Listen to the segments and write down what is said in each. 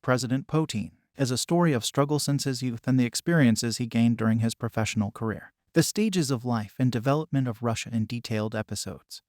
President Putin is a story of struggle since his youth and the experiences he gained during his professional career. The stages of life and development of Russia in detailed episodes.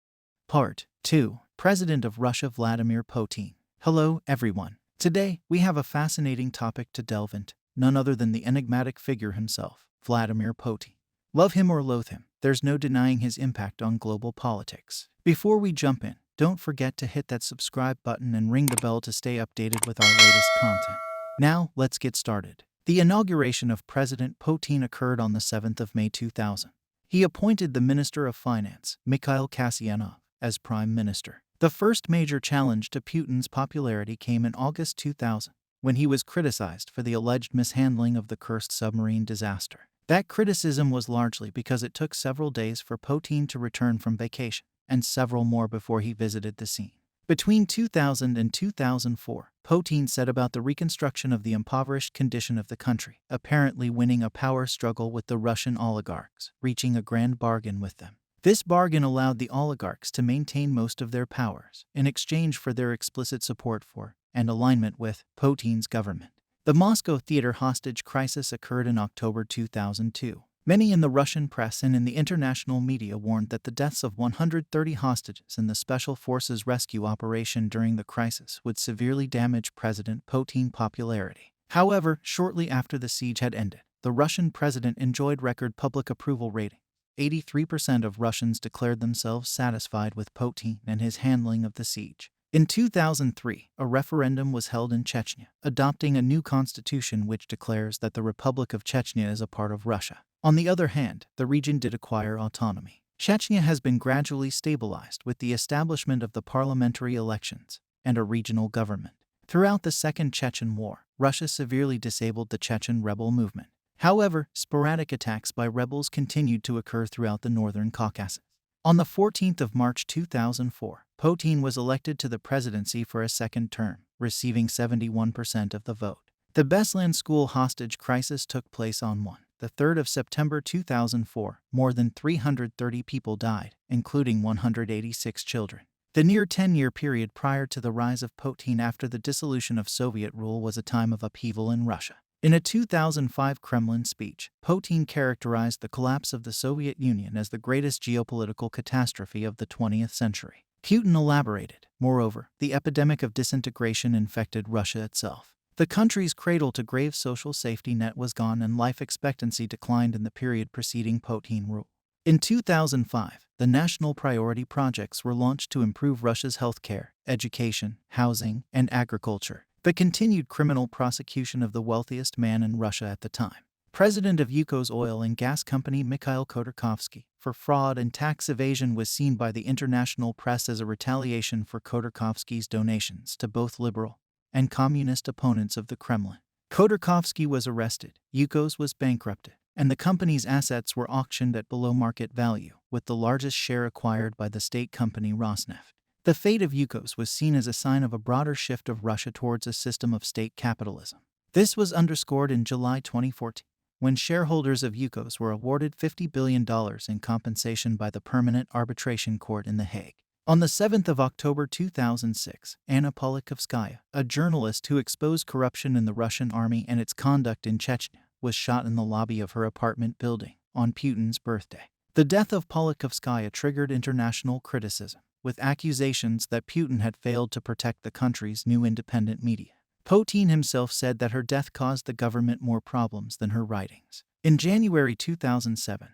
Part 2. President of Russia Vladimir Putin. Hello, everyone. Today, we have a fascinating topic to delve into, none other than the enigmatic figure himself, Vladimir Putin. Love him or loathe him, there's no denying his impact on global politics. Before we jump in, don't forget to hit that subscribe button and ring the bell to stay updated with our latest content. Now, let's get started. The inauguration of President Putin occurred on the 7th of May 2000. He appointed the Minister of Finance, Mikhail Kasyanov, as Prime Minister. The first major challenge to Putin's popularity came in August 2000, when he was criticized for the alleged mishandling of the Kursk submarine disaster. That criticism was largely because it took several days for Putin to return from vacation, and several more before he visited the scene. Between 2000 and 2004, Putin set about the reconstruction of the impoverished condition of the country, apparently winning a power struggle with the Russian oligarchs, reaching a grand bargain with them. This bargain allowed the oligarchs to maintain most of their powers in exchange for their explicit support for and alignment with Putin's government. The Moscow theater hostage crisis occurred in October 2002. Many in the Russian press and in the international media warned that the deaths of 130 hostages in the Special Forces rescue operation during the crisis would severely damage President Putin's popularity. However, shortly after the siege had ended, the Russian president enjoyed record public approval rating. 83% of Russians declared themselves satisfied with Putin and his handling of the siege. In 2003, a referendum was held in Chechnya, adopting a new constitution which declares that the Republic of Chechnya is a part of Russia. On the other hand, the region did acquire autonomy. Chechnya has been gradually stabilized with the establishment of the parliamentary elections and a regional government. Throughout the Second Chechen War, Russia severely disabled the Chechen rebel movement. However, sporadic attacks by rebels continued to occur throughout the northern Caucasus. On the 14th of March 2004, Putin was elected to the presidency for a second term, receiving 71% of the vote. The Beslan school hostage crisis took place on the 3rd of September 2004. More than 330 people died, including 186 children. The near 10-year period prior to the rise of Putin after the dissolution of Soviet rule was a time of upheaval in Russia. In a 2005 Kremlin speech, Putin characterized the collapse of the Soviet Union as the greatest geopolitical catastrophe of the 20th century. Putin elaborated, moreover, the epidemic of disintegration infected Russia itself. The country's cradle-to-grave social safety net was gone and life expectancy declined in the period preceding Putin rule. In 2005, the national priority projects were launched to improve Russia's healthcare, education, housing, and agriculture. The continued criminal prosecution of the wealthiest man in Russia at the time, president of Yuko's oil and gas company Mikhail Khodorkovsky, for fraud and tax evasion was seen by the international press as a retaliation for Khodorkovsky's donations to both liberal and communist opponents of the Kremlin. Khodorkovsky was arrested, Yukos was bankrupted, and the company's assets were auctioned at below market value, with the largest share acquired by the state company Rosneft. The fate of Yukos was seen as a sign of a broader shift of Russia towards a system of state capitalism. This was underscored in July 2014, when shareholders of Yukos were awarded $50 billion in compensation by the Permanent Arbitration Court in The Hague. On the 7th of October 2006, Anna Politkovskaya, a journalist who exposed corruption in the Russian army and its conduct in Chechnya, was shot in the lobby of her apartment building on Putin's birthday. The death of Politkovskaya triggered international criticism, with accusations that Putin had failed to protect the country's new independent media. Putin himself said that her death caused the government more problems than her writings. In January 2007,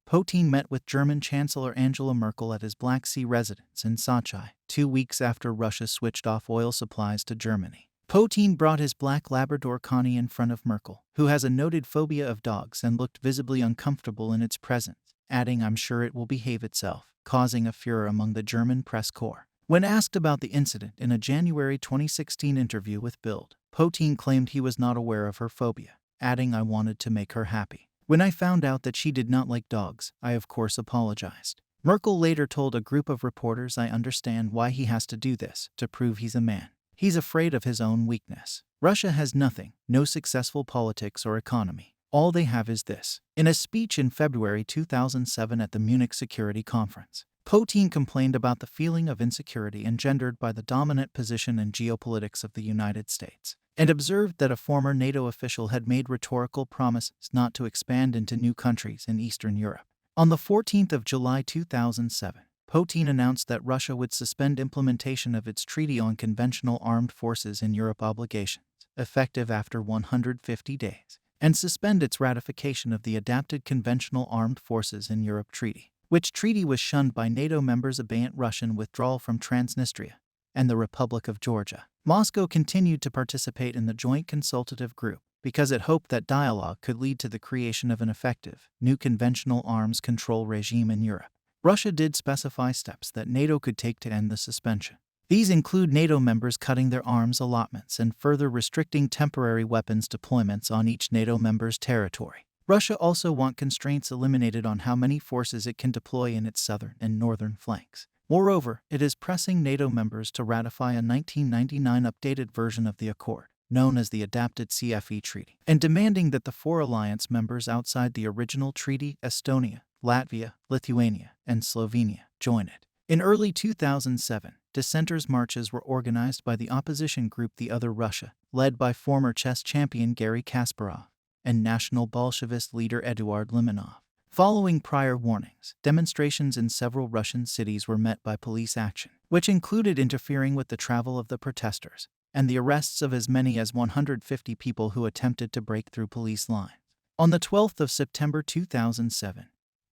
Putin met with German Chancellor Angela Merkel at his Black Sea residence in Sochi, 2 weeks after Russia switched off oil supplies to Germany. Putin brought his black Labrador Connie in front of Merkel, who has a noted phobia of dogs and looked visibly uncomfortable in its presence, adding, "I'm sure it will behave itself," causing a furor among the German press corps. When asked about the incident in a January 2016 interview with Bild, Putin claimed he was not aware of her phobia, adding, "I wanted to make her happy. When I found out that she did not like dogs, I of course apologized." Merkel later told a group of reporters, "I understand why he has to do this, to prove he's a man. He's afraid of his own weakness." Russia has nothing, no successful politics or economy. All they have is this. In a speech in February 2007 at the Munich Security Conference, Putin complained about the feeling of insecurity engendered by the dominant position in geopolitics of the United States. and observed that a former NATO official had made rhetorical promises not to expand into new countries in Eastern Europe. On the 14th of July 2007, Putin announced that Russia would suspend implementation of its Treaty on Conventional Armed Forces in Europe obligations, effective after 150 days, and suspend its ratification of the Adapted Conventional Armed Forces in Europe Treaty, which treaty was shunned by NATO members abhorrent Russian withdrawal from Transnistria and the Republic of Georgia. Moscow continued to participate in the Joint Consultative Group because it hoped that dialogue could lead to the creation of an effective, new conventional arms control regime in Europe. Russia did specify steps that NATO could take to end the suspension. These include NATO members cutting their arms allotments and further restricting temporary weapons deployments on each NATO member's territory. Russia also wants constraints eliminated on how many forces it can deploy in its southern and northern flanks. Moreover, it is pressing NATO members to ratify a 1999 updated version of the accord, known as the Adapted CFE Treaty, and demanding that the 4 alliance members outside the original treaty, Estonia, Latvia, Lithuania, and Slovenia, join it. In early 2007, dissenters' marches were organized by the opposition group The Other Russia, led by former chess champion Garry Kasparov and National Bolshevist leader Eduard Limonov. Following prior warnings, demonstrations in several Russian cities were met by police action, which included interfering with the travel of the protesters and the arrests of as many as 150 people who attempted to break through police lines. On the 12th of September 2007,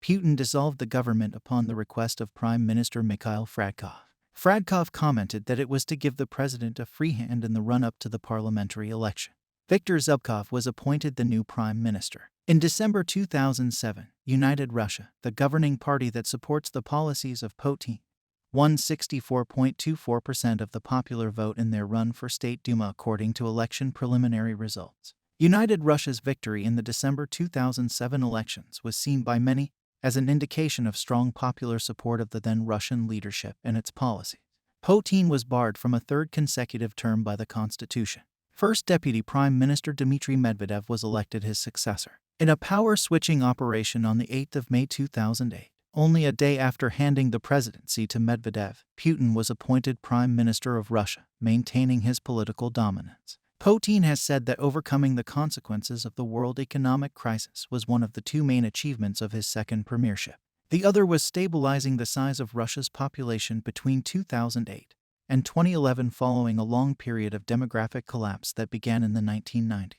Putin dissolved the government upon the request of Prime Minister Mikhail Fradkov. Fradkov commented that it was to give the president a free hand in the run-up to the parliamentary election. Viktor Zubkov was appointed the new prime minister. In December 2007, United Russia, the governing party that supports the policies of Putin, won 64.24% of the popular vote in their run for State Duma according to election preliminary results. United Russia's victory in the December 2007 elections was seen by many as an indication of strong popular support of the then Russian leadership and its policies. Putin was barred from a third consecutive term by the Constitution. First Deputy Prime Minister Dmitry Medvedev was elected his successor. In a power-switching operation on the 8th of May 2008, only a day after handing the presidency to Medvedev, Putin was appointed Prime Minister of Russia, maintaining his political dominance. Putin has said that overcoming the consequences of the world economic crisis was one of the 2 main achievements of his second premiership. The other was stabilizing the size of Russia's population between 2008 and 2011 following a long period of demographic collapse that began in the 1990s.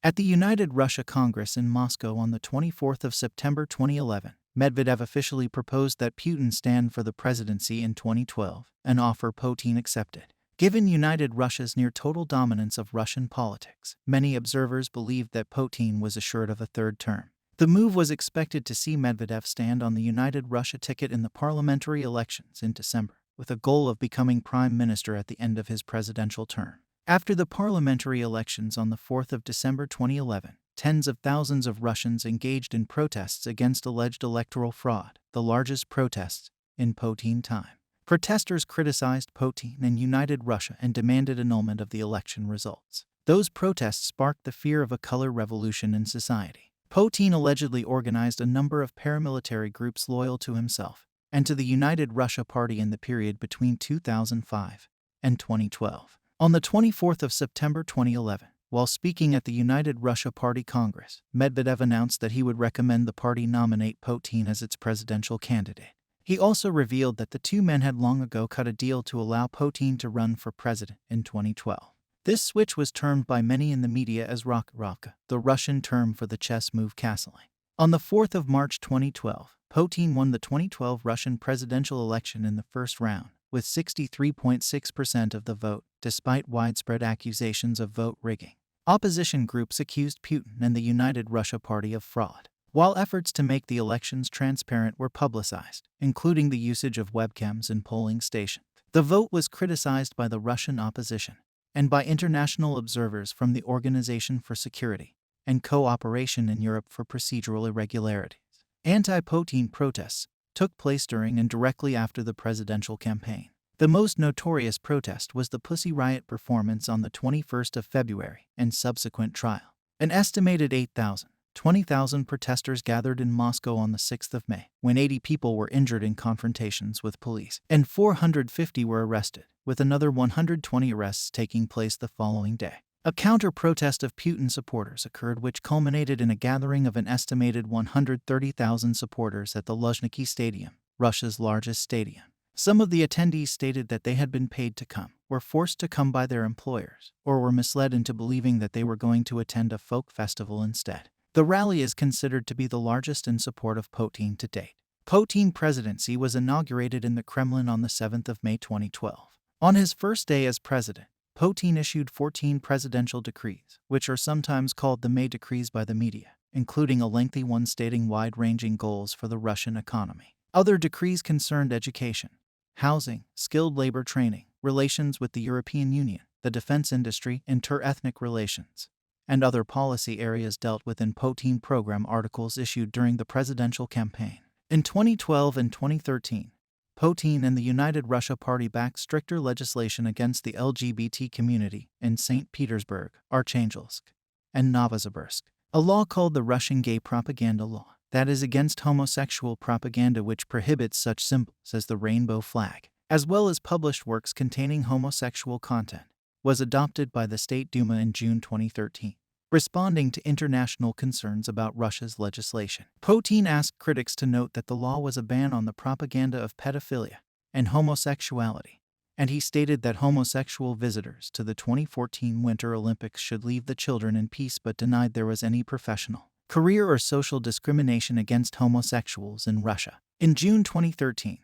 At the United Russia Congress in Moscow on the 24th of September 2011, Medvedev officially proposed that Putin stand for the presidency in 2012, an offer Putin accepted. Given United Russia's near-total dominance of Russian politics, many observers believed that Putin was assured of a third term. The move was expected to see Medvedev stand on the United Russia ticket in the parliamentary elections in December, with a goal of becoming prime minister at the end of his presidential term. After the parliamentary elections on the 4th of December 2011, tens of thousands of Russians engaged in protests against alleged electoral fraud, the largest protests in Putin time. Protesters criticized Putin and United Russia and demanded annulment of the election results. Those protests sparked the fear of a color revolution in society. Putin allegedly organized a number of paramilitary groups loyal to himself and to the United Russia Party in the period between 2005 and 2012. On the 24th of September 2011, while speaking at the United Russia Party Congress, Medvedev announced that he would recommend the party nominate Putin as its presidential candidate. He also revealed that the 2 men had long ago cut a deal to allow Putin to run for president in 2012. This switch was termed by many in the media as Rock-Rovka, the Russian term for the chess move castling. On the 4th of March 2012, Putin won the 2012 Russian presidential election in the first round, with 63.6% of the vote, despite widespread accusations of vote rigging. Opposition groups accused Putin and the United Russia Party of fraud, while efforts to make the elections transparent were publicized, including the usage of webcams in polling stations. The vote was criticized by the Russian opposition and by international observers from the Organization for Security and Cooperation in Europe for procedural irregularities. Anti-Putin protests took place during and directly after the presidential campaign. The most notorious protest was the Pussy Riot performance on the 21st of February and subsequent trial. An estimated 20,000 protesters gathered in Moscow on the 6th of May, when 80 people were injured in confrontations with police, and 450 were arrested, with another 120 arrests taking place the following day. A counter-protest of Putin supporters occurred, which culminated in a gathering of an estimated 130,000 supporters at the Luzhniki Stadium, Russia's largest stadium. Some of the attendees stated that they had been paid to come, were forced to come by their employers, or were misled into believing that they were going to attend a folk festival instead. The rally is considered to be the largest in support of Putin to date. Putin's presidency was inaugurated in the Kremlin on the 7th of May 2012. On his first day as president, Putin issued 14 presidential decrees, which are sometimes called the May decrees by the media, including a lengthy one stating wide-ranging goals for the Russian economy. Other decrees concerned education, housing, skilled labor training, relations with the European Union, the defense industry, inter-ethnic relations, and other policy areas dealt with in Putin program articles issued during the presidential campaign. In 2012 and 2013, Putin and the United Russia Party backed stricter legislation against the LGBT community in St. Petersburg, Archangelsk, and Novosibirsk. A law called the Russian Gay Propaganda Law, that is against homosexual propaganda, which prohibits such symbols as the rainbow flag, as well as published works containing homosexual content, was adopted by the State Duma in June 2013. Responding to international concerns about Russia's legislation, Putin asked critics to note that the law was a ban on the propaganda of pedophilia and homosexuality, and he stated that homosexual visitors to the 2014 Winter Olympics should leave the children in peace, but denied there was any professional, career, or social discrimination against homosexuals in Russia. In June 2013,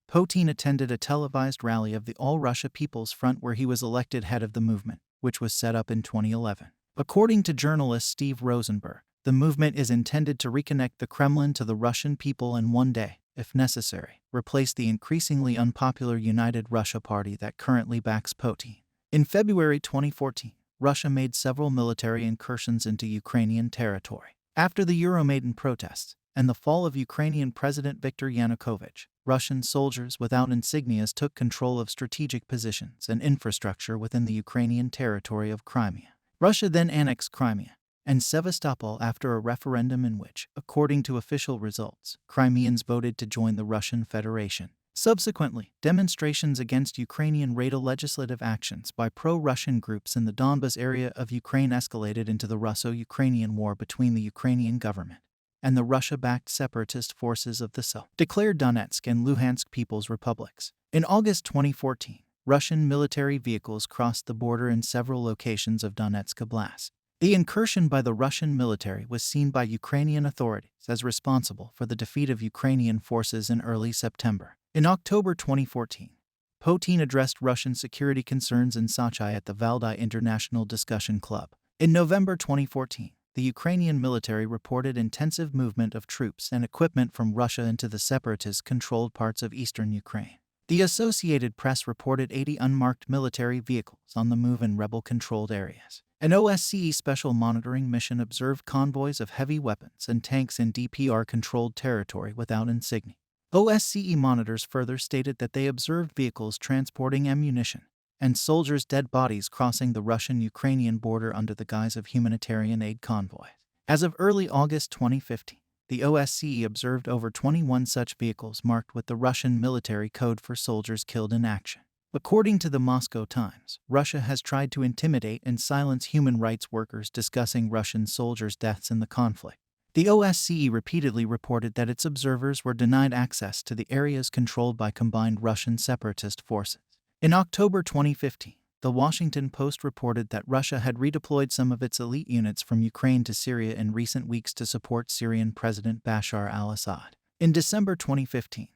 Putin attended a televised rally of the All Russia People's Front where he was elected head of the movement, which was set up in 2011. According to journalist Steve Rosenberg, the movement is intended to reconnect the Kremlin to the Russian people and one day, if necessary, replace the increasingly unpopular United Russia Party that currently backs Putin. In February 2014, Russia made several military incursions into Ukrainian territory. After the Euromaidan protests and the fall of Ukrainian President Viktor Yanukovych, Russian soldiers without insignias took control of strategic positions and infrastructure within the Ukrainian territory of Crimea. Russia then annexed Crimea and Sevastopol after a referendum in which, according to official results, Crimeans voted to join the Russian Federation. Subsequently, demonstrations against Ukrainian raid legislative actions by pro-Russian groups in the Donbas area of Ukraine escalated into the Russo-Ukrainian war between the Ukrainian government and the Russia-backed separatist forces of the self-declared Donetsk and Luhansk People's Republics. In August 2014, Russian military vehicles crossed the border in several locations of Donetsk Oblast. The incursion by the Russian military was seen by Ukrainian authorities as responsible for the defeat of Ukrainian forces in early September. In October 2014, Putin addressed Russian security concerns in Sochi at the Valdai International Discussion Club. In November 2014, the Ukrainian military reported intensive movement of troops and equipment from Russia into the separatist-controlled parts of eastern Ukraine. The Associated Press reported 80 unmarked military vehicles on the move in rebel-controlled areas. An OSCE special monitoring mission observed convoys of heavy weapons and tanks in DPR-controlled territory without insignia. OSCE monitors further stated that they observed vehicles transporting ammunition and soldiers' dead bodies crossing the Russian-Ukrainian border under the guise of humanitarian aid convoys. As of early August 2015, the OSCE observed over 21 such vehicles marked with the Russian military code for soldiers killed in action. According to the Moscow Times, Russia has tried to intimidate and silence human rights workers discussing Russian soldiers' deaths in the conflict. The OSCE repeatedly reported that its observers were denied access to the areas controlled by combined Russian separatist forces. In October 2015, The Washington Post reported that Russia had redeployed some of its elite units from Ukraine to Syria in recent weeks to support Syrian President Bashar al-Assad. In December 2015,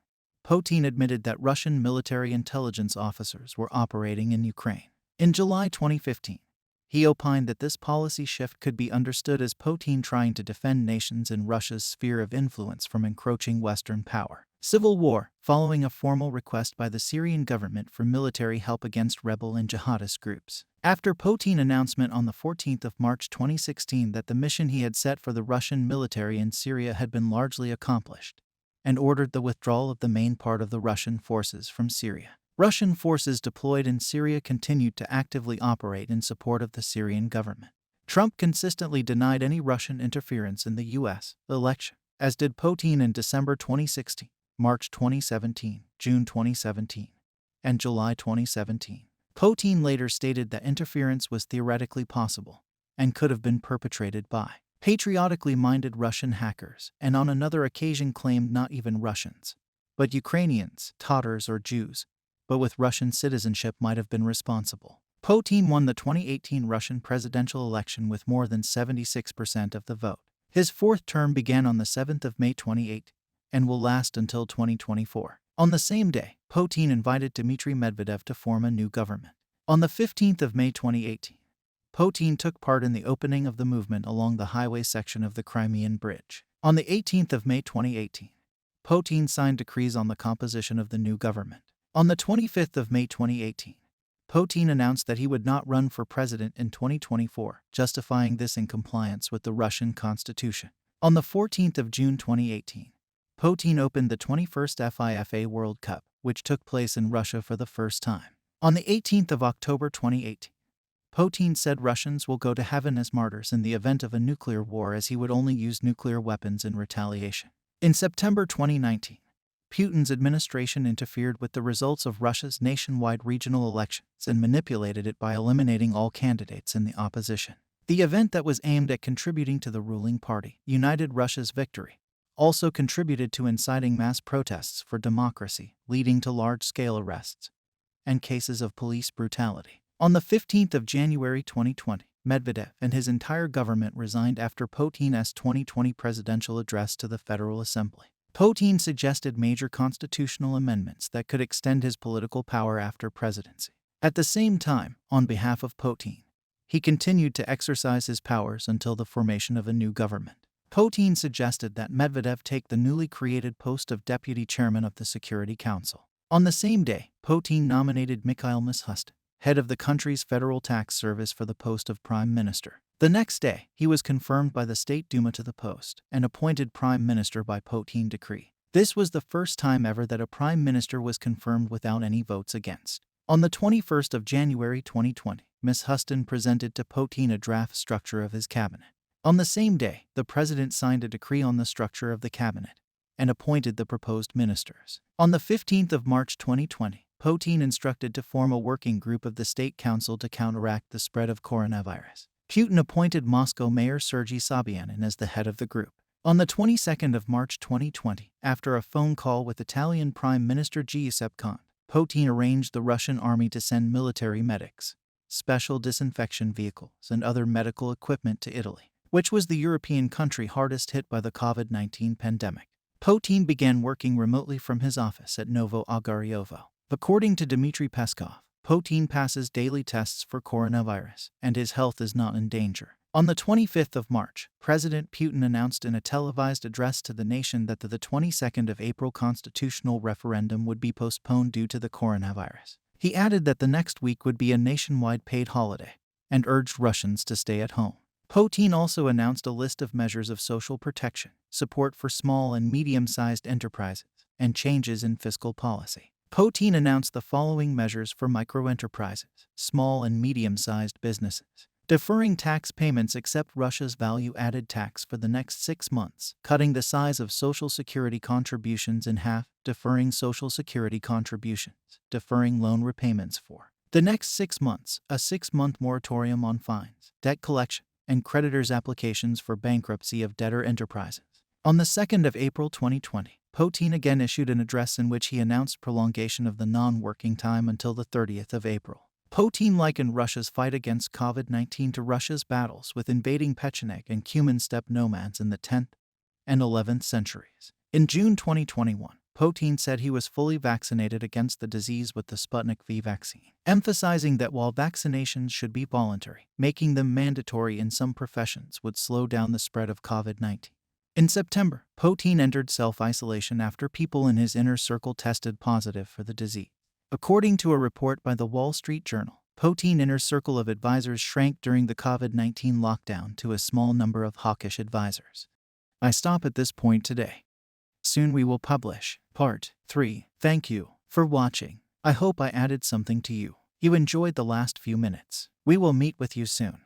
Putin admitted that Russian military intelligence officers were operating in Ukraine. In July 2015, he opined that this policy shift could be understood as Putin trying to defend nations in Russia's sphere of influence from encroaching Western power. Civil war, following a formal request by the Syrian government for military help against rebel and jihadist groups. After Putin's announcement on the 14th of March 2016 that the mission he had set for the Russian military in Syria had been largely accomplished, and ordered the withdrawal of the main part of the Russian forces from Syria. Russian forces deployed in Syria continued to actively operate in support of the Syrian government. Trump consistently denied any Russian interference in the U.S. election, as did Putin in December 2016. March 2017, June 2017, and July 2017. Putin later stated that interference was theoretically possible and could have been perpetrated by patriotically minded Russian hackers, and on another occasion claimed not even Russians, but Ukrainians, Tatars, or Jews, but with Russian citizenship might have been responsible. Putin won the 2018 Russian presidential election with more than 76% of the vote. His fourth term began on the 7th of May 2018 and will last until 2024. On the same day, Putin invited Dmitry Medvedev to form a new government. On the 15th of May 2018, Putin took part in the opening of the movement along the highway section of the Crimean Bridge. On the 18th of May 2018, Putin signed decrees on the composition of the new government. On the 25th of May 2018, Putin announced that he would not run for president in 2024, justifying this in compliance with the Russian constitution. On the 14th of June 2018, Putin opened the 21st FIFA World Cup, which took place in Russia for the first time. On the 18th of October 2018, Putin said Russians will go to heaven as martyrs in the event of a nuclear war, as he would only use nuclear weapons in retaliation. In September 2019, Putin's administration interfered with the results of Russia's nationwide regional elections and manipulated it by eliminating all candidates in the opposition. The event that was aimed at contributing to the ruling party, United Russia's victory, also contributed to inciting mass protests for democracy, leading to large-scale arrests and cases of police brutality. On the 15th of January 2020, Medvedev and his entire government resigned after Putin's 2020 presidential address to the Federal Assembly. Putin suggested major constitutional amendments that could extend his political power after presidency. At the same time, on behalf of Putin, he continued to exercise his powers until the formation of a new government. Putin suggested that Medvedev take the newly created post of deputy chairman of the Security Council. On the same day, Putin nominated Mikhail Mishustin, head of the country's Federal Tax Service, for the post of prime minister. The next day, he was confirmed by the State Duma to the post and appointed prime minister by Putin decree. This was the first time ever that a prime minister was confirmed without any votes against. On the 21st of January 2020, Mishustin presented to Putin a draft structure of his cabinet. On the same day, the president signed a decree on the structure of the cabinet and appointed the proposed ministers. On the 15th of March 2020, Putin instructed to form a working group of the State Council to counteract the spread of coronavirus. Putin appointed Moscow Mayor Sergei Sobyanin as the head of the group. On the 22nd of March 2020, after a phone call with Italian Prime Minister Giuseppe Conte, Putin arranged the Russian army to send military medics, special disinfection vehicles, and other medical equipment to Italy, which was the European country hardest hit by the COVID-19 pandemic. Putin began working remotely from his office at Novo Ogariovo. According to Dmitry Peskov, Putin passes daily tests for coronavirus, and his health is not in danger. On the 25th of March, President Putin announced in a televised address to the nation that the 22nd of April constitutional referendum would be postponed due to the coronavirus. He added that the next week would be a nationwide paid holiday, and urged Russians to stay at home. Putin also announced a list of measures of social protection, support for small and medium-sized enterprises, and changes in fiscal policy. Putin announced the following measures for microenterprises, small and medium-sized businesses: deferring tax payments except Russia's value-added tax for the next 6 months, cutting the size of Social Security contributions in half, deferring Social Security contributions, deferring loan repayments for the next 6 months, a 6-month moratorium on fines, debt collection, and creditors' applications for bankruptcy of debtor enterprises. On the 2nd of April 2020, Putin again issued an address in which he announced prolongation of the non-working time until the 30th of April. Putin likened Russia's fight against COVID-19 to Russia's battles with invading Pecheneg and Cuman steppe nomads in the 10th and 11th centuries. In June 2021, Putin said he was fully vaccinated against the disease with the Sputnik V vaccine, emphasizing that while vaccinations should be voluntary, making them mandatory in some professions would slow down the spread of COVID-19. In September, Putin entered self-isolation after people in his inner circle tested positive for the disease. According to a report by the Wall Street Journal, Putin's inner circle of advisors shrank during the COVID-19 lockdown to a small number of hawkish advisors. I stop at this point today. Soon we will publish Part 3. Thank you for watching. I hope I added something to you. You enjoyed the last few minutes. We will meet with you soon.